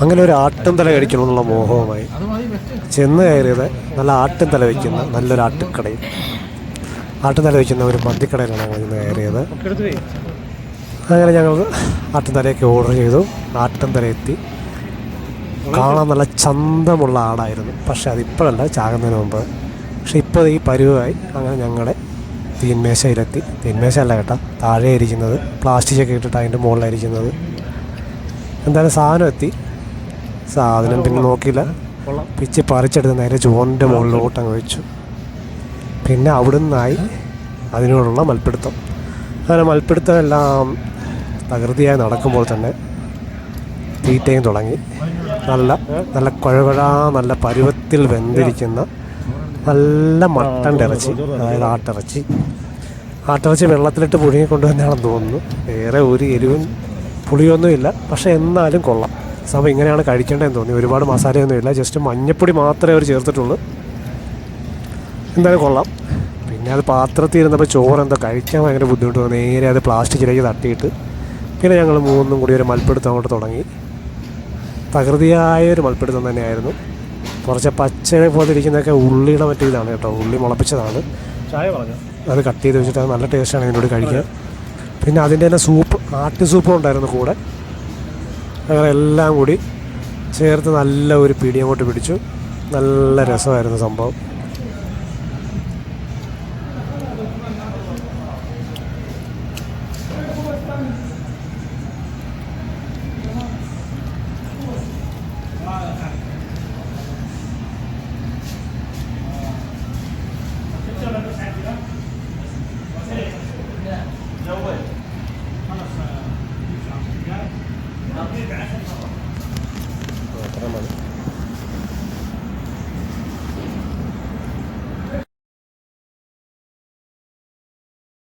അങ്ങനെ ഒരു ആട്ടും തല കഴിക്കണമെന്നുള്ള മോഹവുമായി ചെന്ന് കയറിയത് നല്ല ആട്ടും തല വയ്ക്കുന്ന നല്ലൊരു ആട്ടുകടയിൽ, ആട്ടും തല വയ്ക്കുന്ന ഒരു മന്തിക്കടയിലാണ് ഞങ്ങൾ ഇന്ന് കയറിയത്. അങ്ങനെ ഞങ്ങൾ ആട്ടും തലയൊക്കെ ഓർഡർ ചെയ്തു. ആട്ടും തല എത്തി. കാണാൻ നല്ല ചന്തമുള്ള ആടായിരുന്നു. പക്ഷേ അതിപ്പോഴല്ല, ചാകുന്നതിന് മുമ്പ്. പക്ഷെ ഇപ്പോൾ ഈ പരുവായി. അങ്ങനെ ഞങ്ങളുടെ തീന്മേശയിലെത്തി. തീന്മേശ അല്ല കേട്ടോ, താഴെ ഇരിക്കുന്നത് പ്ലാസ്റ്റിക്കൊക്കെ ഇട്ടിട്ട് അതിൻ്റെ മുകളിലായിരിക്കുന്നത്. എന്തായാലും സാധനം എത്തി. സാധനം പിന്നെ നോക്കിയില്ല, പിച്ച് പറിച്ചെടുത്ത് നേരെ ചോറിൻ്റെ മുകളിലോട്ട് അങ്ങ് വെച്ചു. പിന്നെ അവിടെ നിന്നായി അതിനോടുള്ള മൽപ്പിടുത്തം. അങ്ങനെ മൽപ്പിടുത്തം എല്ലാം തകൃതിയായി നടക്കുമ്പോൾ തന്നെ തീറ്റയും തുടങ്ങി. നല്ല നല്ല കുഴകുഴാ നല്ല പരുവത്തിൽ വെന്തിരിക്കുന്ന നല്ല മട്ടൻ്റെ ഇറച്ചി, അതായത് ആട്ടിറച്ചി വെള്ളത്തിലിട്ട് പുഴുങ്ങിക്കൊണ്ട് തന്നെയാണെന്ന് തോന്നുന്നു. വേറെ ഒരു എരിവും പുളിയൊന്നും ഇല്ല, പക്ഷേ എന്നാലും കൊള്ളാം. സംഭവം ഇങ്ങനെയാണ് കഴിക്കേണ്ടതെന്ന് തോന്നി. ഒരുപാട് മസാലയൊന്നുമില്ല, ജസ്റ്റ് മഞ്ഞപ്പൊടി മാത്രമേ അവർ ചേർത്തിട്ടുള്ളൂ. എന്തായാലും കൊള്ളാം. പിന്നെ അത് പാത്രത്തിൽ ഇരുന്നപ്പോൾ ചോറ് എന്തോ കഴിക്കാൻ ഭയങ്കര ബുദ്ധിമുട്ട് തോന്നി. നേരെ അത് പ്ലാസ്റ്റിക്കിലേക്ക് തട്ടിയിട്ട് പിന്നെ ഞങ്ങൾ മൂന്നും കൂടി ഒരു മൽപ്പിടുത്തം അങ്ങോട്ട് തുടങ്ങി. തകൃതിയായൊരു മൽപ്പിടുത്തം തന്നെയായിരുന്നു. കുറച്ച് പച്ച പോലെ ഇരിക്കുന്നതൊക്കെ ഉള്ളിയുടെ മറ്റേ ഇതാണ് കേട്ടോ, ഉള്ളി മുളപ്പിച്ചതാണ്. ചായ പറഞ്ഞു അത് കട്ട് ചെയ്ത് വെച്ചിട്ട് അത് നല്ല ടേസ്റ്റാണ് ഇതിനോട് കഴിക്കാൻ. പിന്നെ അതിൻ്റെ തന്നെ സൂപ്പ്, ആട്ട് സൂപ്പും ഉണ്ടായിരുന്നു കൂടെ. അങ്ങനെ എല്ലാം കൂടി ചേർത്ത് നല്ല ഒരു പിടി അങ്ങോട്ട് പിടിച്ചു. നല്ല രസമായിരുന്നു സംഭവം.